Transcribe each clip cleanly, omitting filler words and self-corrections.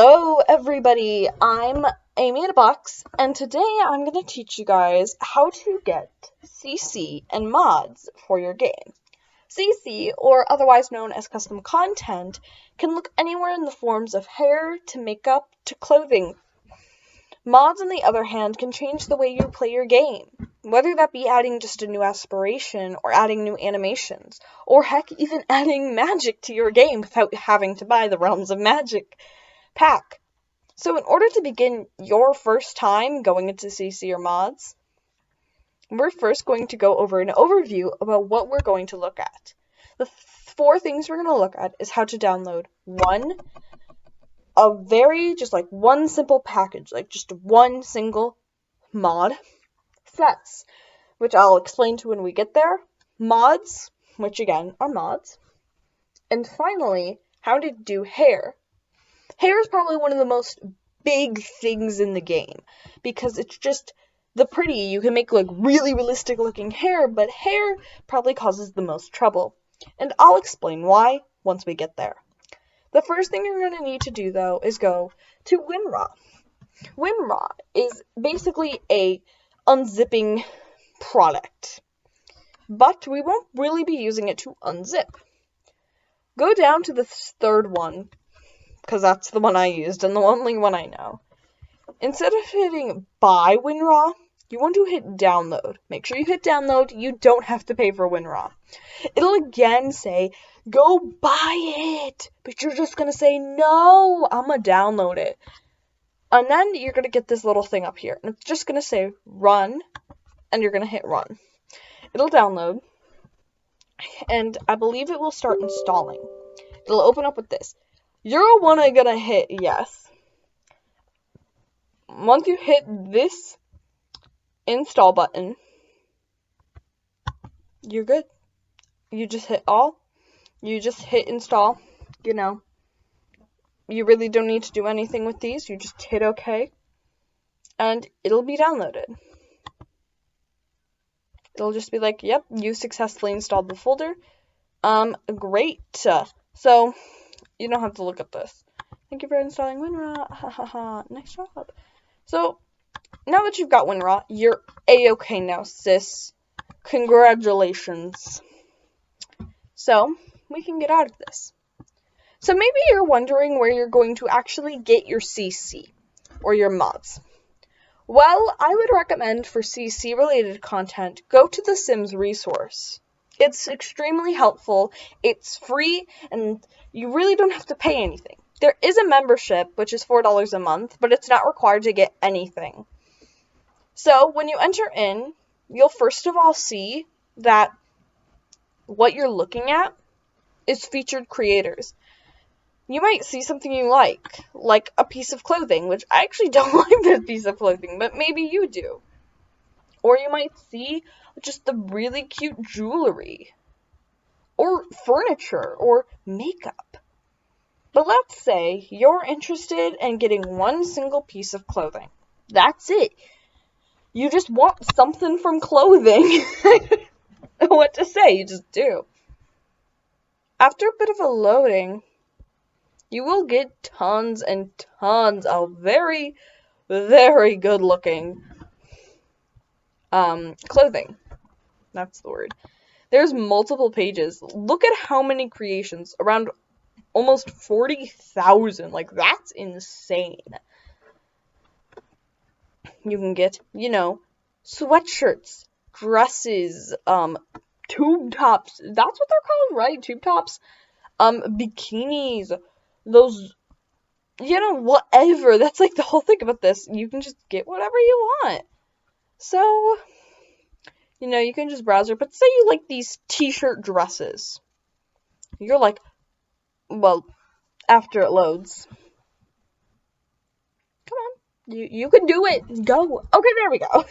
Hello everybody, I'm Amy in a Box, and today I'm going to teach you guys how to get CC and mods for your game. CC, or otherwise known as custom content, can look anywhere in the forms of hair to makeup to clothing. Mods, on the other hand, can change the way you play your game, whether that be adding just a new aspiration, or adding new animations, or heck, even adding magic to your game without having to buy the Realms of Magic pack. So in order to begin your first time going into CC or mods, we're first going to go over an overview about what we're going to look at. The four things we're going to look at is how to download one simple package, like just one single mod, sets, which I'll explain to when we get there, mods, which again are mods, and finally, how to do hair. Hair is probably one of the most big things in the game, because it's just the pretty. You can make like really realistic looking hair, but hair probably causes the most trouble. And I'll explain why once we get there. The first thing you're going to need to do, though, is go to WinRAR. WinRAR is basically a unzipping product, but we won't really be using it to unzip. Go down to the third one, because that's the one I used and the only one I know. Instead of hitting buy WinRAR, you want to hit download. Make sure you hit download. You don't have to pay for WinRAR. It'll again say, go buy it, but you're just going to say, no, I'm going to download it. And then you're going to get this little thing up here, and it's just going to say run, and you're going to hit run. It'll download, and I believe it will start installing. It'll open up with this. You're gonna hit yes. Once you hit this install button, you're good. You just hit all. You just hit install. You really don't need to do anything with these. You just hit OK, and it'll be downloaded. It'll just be like, yep, you successfully installed the folder. Great. So you don't have to look at this. Thank you for installing WinRAR. Ha ha ha. Nice job. So, now that you've got WinRAR, you're A-okay now, sis. Congratulations. So, we can get out of this. So, maybe you're wondering where you're going to actually get your CC, or your mods. Well, I would recommend for CC-related content, go to the Sims resource. It's extremely helpful, it's free, and you really don't have to pay anything. There is a membership, which is $4 a month, but it's not required to get anything. So, when you enter in, you'll first of all see that what you're looking at is featured creators. You might see something you like a piece of clothing, which I actually don't like this piece of clothing, but maybe you do. Or you might see just the really cute jewelry, or furniture, or makeup. But let's say you're interested in getting one single piece of clothing. That's it. You just want something from clothing. What to say, you just do. After a bit of a loading, you will get tons and tons of very, very good looking clothing. That's the word. There's multiple pages. Look at how many creations. Around almost 40,000. Like, that's insane. You can get, sweatshirts, dresses, tube tops. That's what they're called, right? Tube tops. Bikinis. Those, whatever. That's like the whole thing about this. You can just get whatever you want. So, you can just browse it. But say you like these t-shirt dresses. You're like, well, after it loads. Come on. You can do it. Go. Okay, there we go.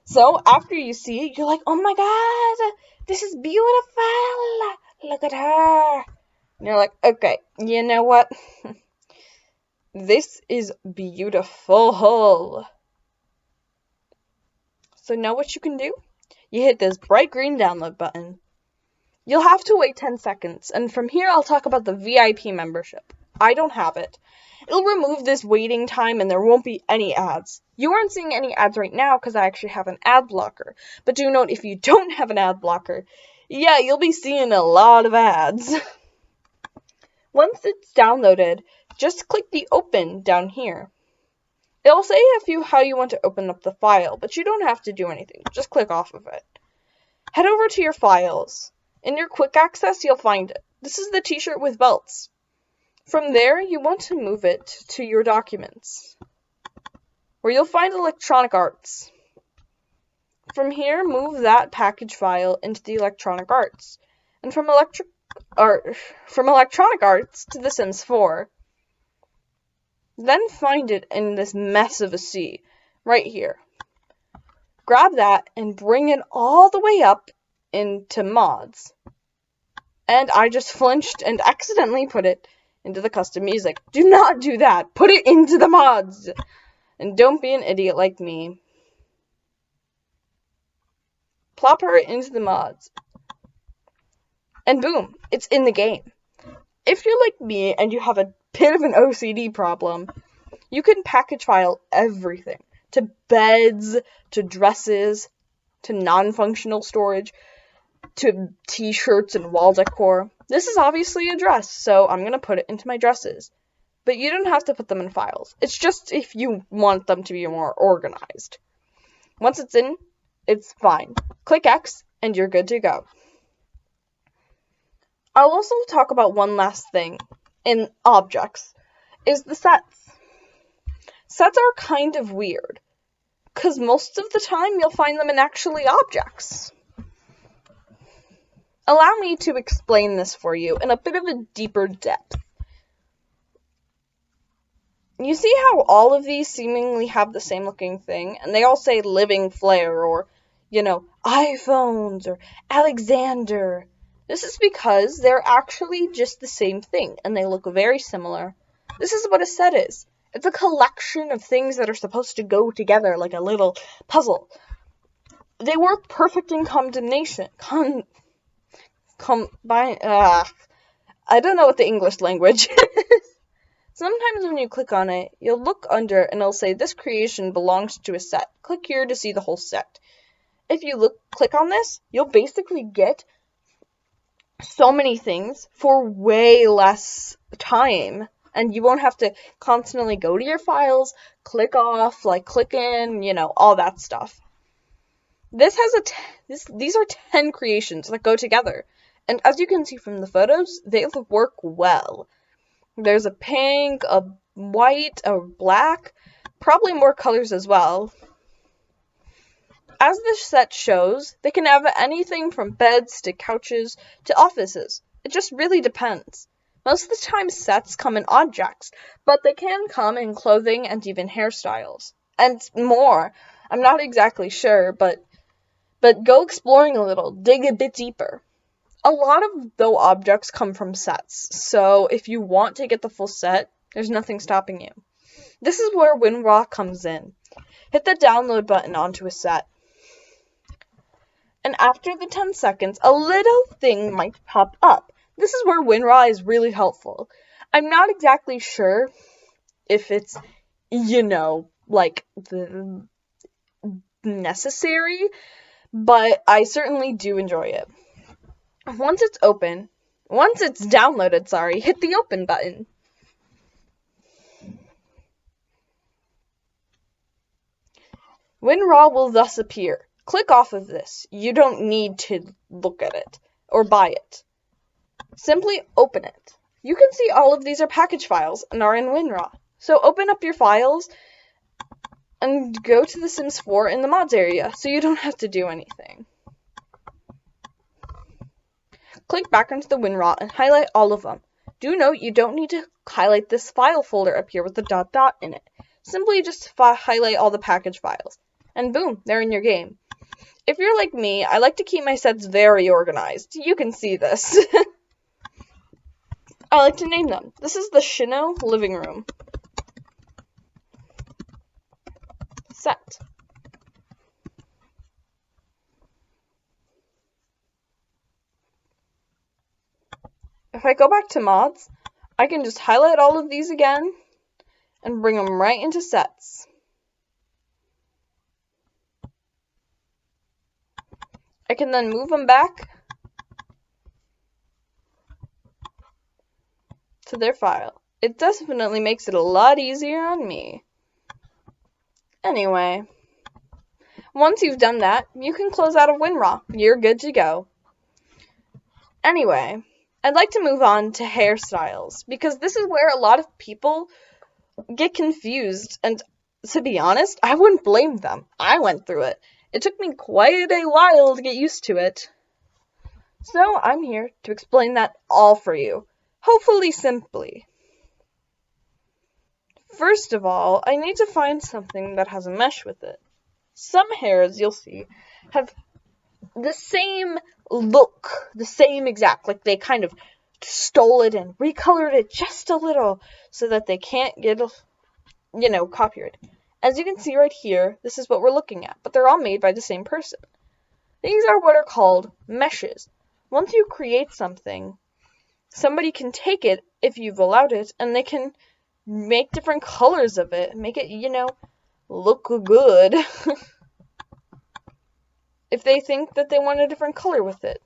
So, after you see it, you're like, oh my god, this is beautiful. Look at her. And you're like, okay, you know what? This is beautiful. So now what you can do? You hit this bright green download button. You'll have to wait 10 seconds, and from here I'll talk about the VIP membership. I don't have it. It'll remove this waiting time and there won't be any ads. You aren't seeing any ads right now because I actually have an ad blocker. But do note, if you don't have an ad blocker, yeah, you'll be seeing a lot of ads. Once it's downloaded, just click the open down here. It'll say how you want to open up the file, but you don't have to do anything. Just click off of it. Head over to your files. In your quick access, you'll find it. This is the t-shirt with belts. From there, you want to move it to your documents, where you'll find electronic arts. From here, move that package file into the electronic arts. And from electronic arts to The Sims 4. Then find it in this mess of a sea, right here. Grab that and bring it all the way up into mods. And I just flinched and accidentally put it into the custom music. Do not do that. Put it into the mods. And don't be an idiot like me. Plop her into the mods. And boom, it's in the game. If you're like me and you have a bit of an OCD problem, you can package file everything. To beds, to dresses, to non-functional storage, to t-shirts and wall decor. This is obviously a dress, so I'm going to put it into my dresses. But you don't have to put them in files. It's just if you want them to be more organized. Once it's in, it's fine. Click X and you're good to go. I'll also talk about one last thing in objects, is the sets. Sets are kind of weird, because most of the time you'll find them in actually objects. Allow me to explain this for you in a bit of a deeper depth. You see how all of these seemingly have the same looking thing, and they all say Living Flare, or, iPhones, or Alexander. This is because they're actually just the same thing, and they look very similar. This is what a set is. It's a collection of things that are supposed to go together like a little puzzle. They work perfect in combination. I don't know what the English language is. Sometimes when you click on it, you'll look under and it'll say this creation belongs to a set. Click here to see the whole set. If you click on this, you'll basically get so many things for way less time. And you won't have to constantly go to your files, click off, click in, all that stuff. These are 10 creations that go together. And as you can see from the photos, they work well. There's a pink, a white, a black, probably more colors as well. As this set shows, they can have anything from beds to couches to offices. It just really depends. Most of the time sets come in objects, but they can come in clothing and even hairstyles. And more. I'm not exactly sure, but go exploring a little, dig a bit deeper. A lot of those objects come from sets, so if you want to get the full set, there's nothing stopping you. This is where WinRAR comes in. Hit the download button onto a set. And after the 10 seconds, a little thing might pop up. This is where WinRAR is really helpful. I'm not exactly sure if it's, necessary, but I certainly do enjoy it. Once it's downloaded, hit the open button. WinRAR will thus appear. Click off of this. You don't need to look at it or buy it. Simply open it. You can see all of these are package files and are in WinRAR. So open up your files and go to The Sims 4 in the mods area so you don't have to do anything. Click back into the WinRAR and highlight all of them. Do note you don't need to highlight this file folder up here with the dot in it. Simply just highlight all the package files. And boom, they're in your game. If you're like me, I like to keep my sets very organized. You can see this. I like to name them. This is the Shino living room set. If I go back to mods, I can just highlight all of these again and bring them right into sets. I can then move them back to their file. It definitely makes it a lot easier on me. Anyway, once you've done that, you can close out of WinRAR. You're good to go. Anyway, I'd like to move on to hairstyles, because this is where a lot of people get confused, and to be honest, I wouldn't blame them. I went through it. It took me quite a while to get used to it. So I'm here to explain that all for you, hopefully simply. First of all, I need to find something that has a mesh with it. Some hairs, you'll see, have the same look, the same exact, like they kind of stole it and recolored it just a little so that they can't get, copyrighted. As you can see right here, this is what we're looking at, but they're all made by the same person. These are what are called meshes. Once you create something, somebody can take it, if you've allowed it, and they can make different colors of it, make it, look good. If they think that they want a different color with it.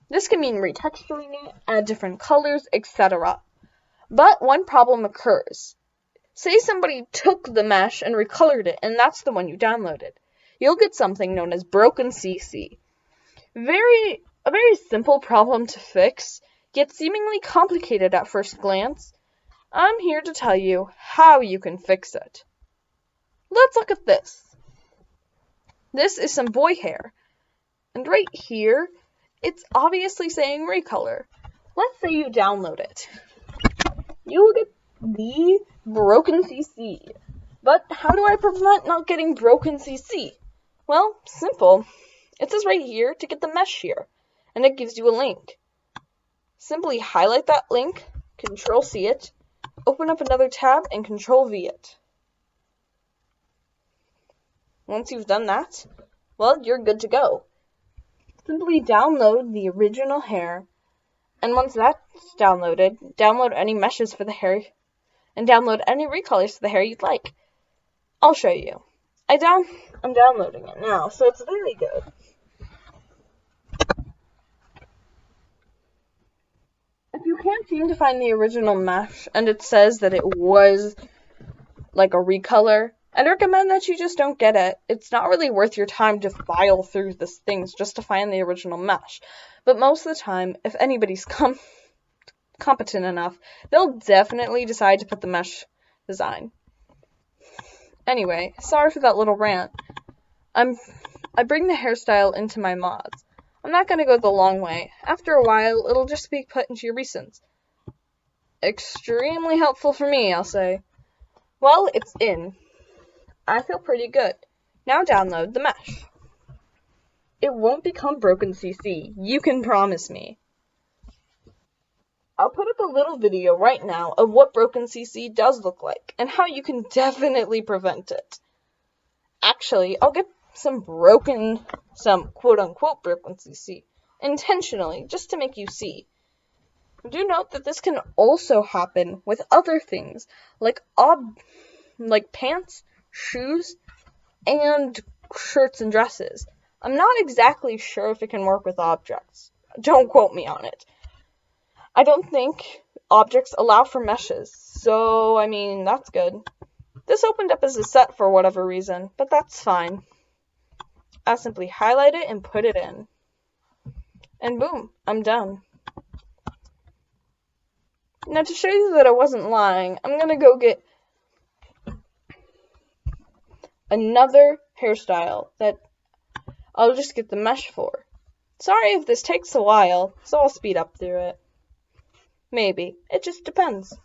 This can mean retexturing it, add different colors, etc. But one problem occurs. Say somebody took the mesh and recolored it, and that's the one you downloaded. You'll get something known as broken CC. A very simple problem to fix, yet seemingly complicated at first glance. I'm here to tell you how you can fix it. Let's look at this. This is some boy hair, and right here, it's obviously saying recolor. Let's say you download it. You will get the broken CC. But how do I prevent not getting broken CC? Well, simple. It says right here to get the mesh here, and it gives you a link. Simply highlight that link, Control-C it, open up another tab, and Control-V it. Once you've done that, well, you're good to go. Simply download the original hair, and once that's downloaded, download any meshes for the hair, and download any recolors for the hair you'd like. I'll show you. I'm downloading it now, so it's very good. If you can't seem to find the original mesh, and it says that it was like a recolor, I'd recommend that you just don't get it. It's not really worth your time to file through these things just to find the original mesh. But most of the time, if anybody's competent enough, they'll definitely decide to put the mesh design. Anyway, sorry for that little rant. I bring the hairstyle into my mods. I'm not going to go the long way. After a while, it'll just be put into your recents. Extremely helpful for me, I'll say. Well, it's in. I feel pretty good. Now download the mesh. It won't become broken CC, you can promise me. I'll put up a little video right now of what broken CC does look like, and how you can definitely prevent it. Actually, I'll get some quote-unquote broken CC, intentionally, just to make you see. Do note that this can also happen with other things, like pants, shoes, and shirts and dresses. I'm not exactly sure if it can work with objects. Don't quote me on it. I don't think objects allow for meshes, so, that's good. This opened up as a set for whatever reason, but that's fine. I'll simply highlight it and put it in. And boom, I'm done. Now, to show you that I wasn't lying, I'm going to go get another hairstyle that I'll just get the mesh for. Sorry if this takes a while, so I'll speed up through it. Maybe. It just depends.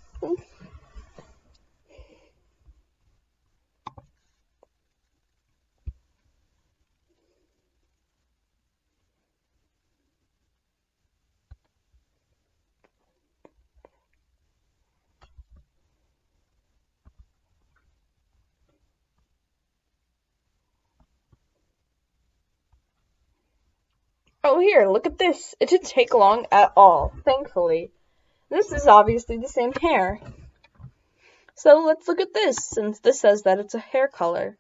Oh, here, look at this. It didn't take long at all, thankfully. This is obviously the same hair. So let's look at this, since this says that it's a hair color.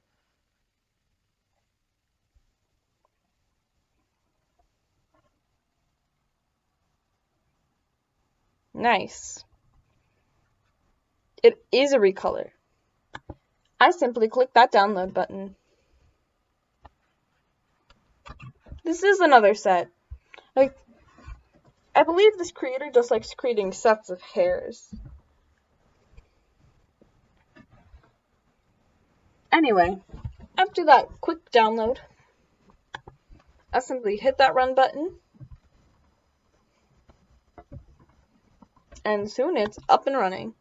Nice. It is a recolor. I simply click that download button. This is another set. Like, I believe this creator just likes creating sets of hairs. Anyway, after that quick download, I simply hit that run button, and soon it's up and running.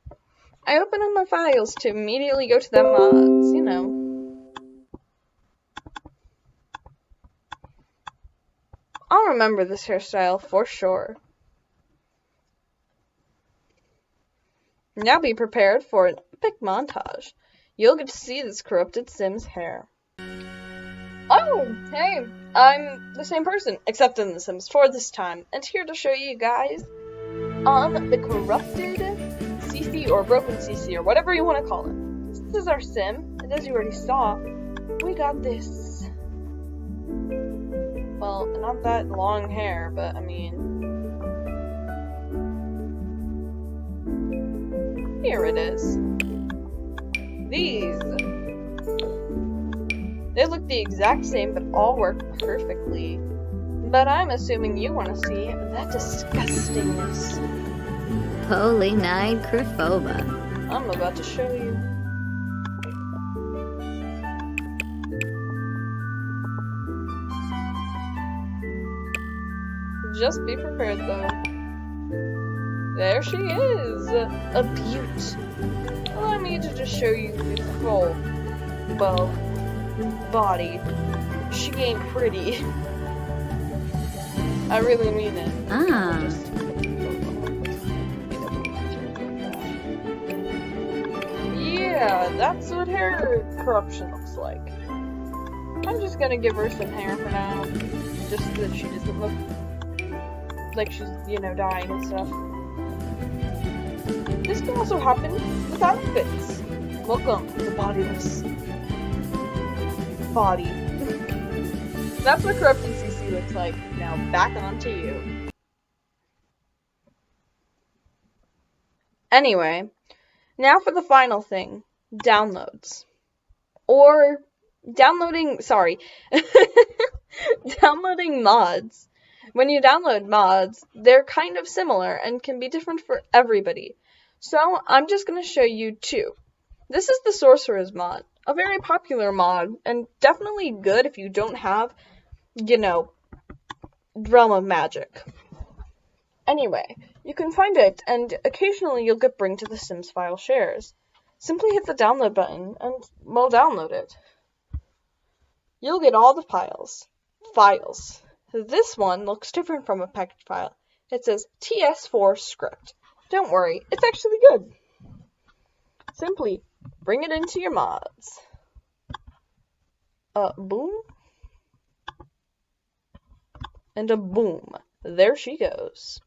I open up my files to immediately go to the mods, you know. I'll remember this hairstyle for sure. Now be prepared for an epic montage. You'll get to see this corrupted Sim's hair. Oh, hey, I'm the same person, except in The Sims 4 this time, and here to show you guys on the corrupted CC or broken CC or whatever you want to call it. This is our Sim, and as you already saw, we got this. Well, not that long hair, but I mean, here it is. These. They look the exact same, but all work perfectly. But I'm assuming you want to see that disgustingness. Polynicriphoba. I'm about to show you. Just be prepared, though. There she is! A beaut. Allow me to just show you the full, well, body. She ain't pretty. I really mean it. Yeah, that's what hair corruption looks like. I'm just gonna give her some hair for now, just so that she doesn't look like she's, you know, dying and stuff. This can also happen with outfits. Welcome to the bodiless body. That's what corrupted CC looks like. Now back on to you. Anyway, now for the final thing. Downloads. Or downloading mods. When you download mods, they're kind of similar and can be different for everybody. So I'm just going to show you two. This is the Sorcerer's mod, a very popular mod, and definitely good if you don't have, you know, Realm of Magic. Anyway, you can find it, and occasionally you'll get Bring to the Sims file shares. Simply hit the download button, and we'll download it. You'll get all the files. This one looks different from a package file. It says TS4 script. Don't worry, it's actually good. Simply bring it into your mods. Boom. And a boom. There she goes.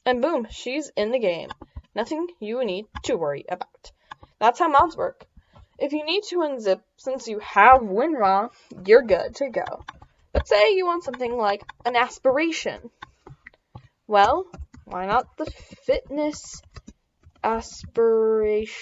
And boom, she's in the game. Nothing you need to worry about. That's how mods work. If you need to unzip, since you have WinRAR, you're good to go. But say you want something like an aspiration. Well, why not the fitness aspiration?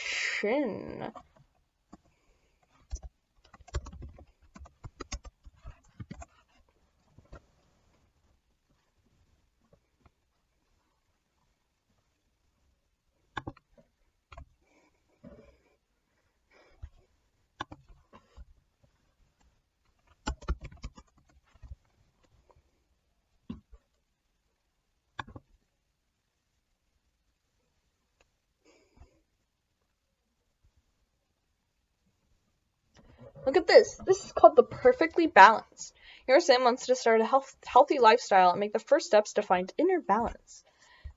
Look at this. This is called the Perfectly Balanced. Your Sim wants to start a healthy lifestyle and make the first steps to find inner balance.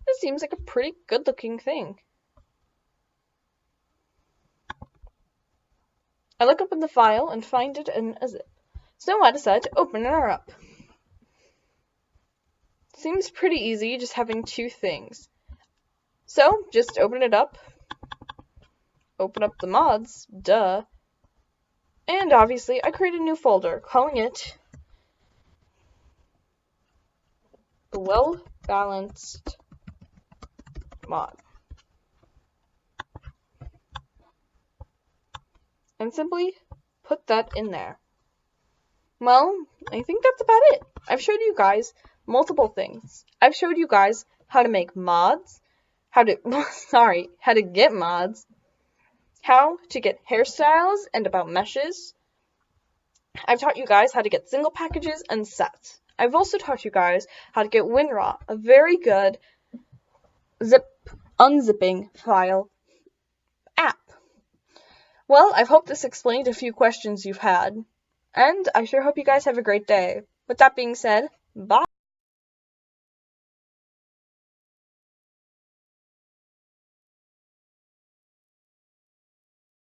This seems like a pretty good-looking thing. I look up in the file and find it in a zip. So I decide to open her up. seems pretty easy, just having two things. So, just open it up. Open up the mods, duh. And obviously, I created a new folder, calling it the Well-Balanced Mod. And simply put that in there. Well, I think that's about it. I've showed you guys multiple things. I've showed you guys how to make mods, how to get mods, how to get hairstyles and about meshes. I've taught you guys how to get single packages and sets. I've also taught you guys how to get WinRAR, a very good unzipping file app. Well, I hope this explained a few questions you've had, and I sure hope you guys have a great day. With that being said, bye!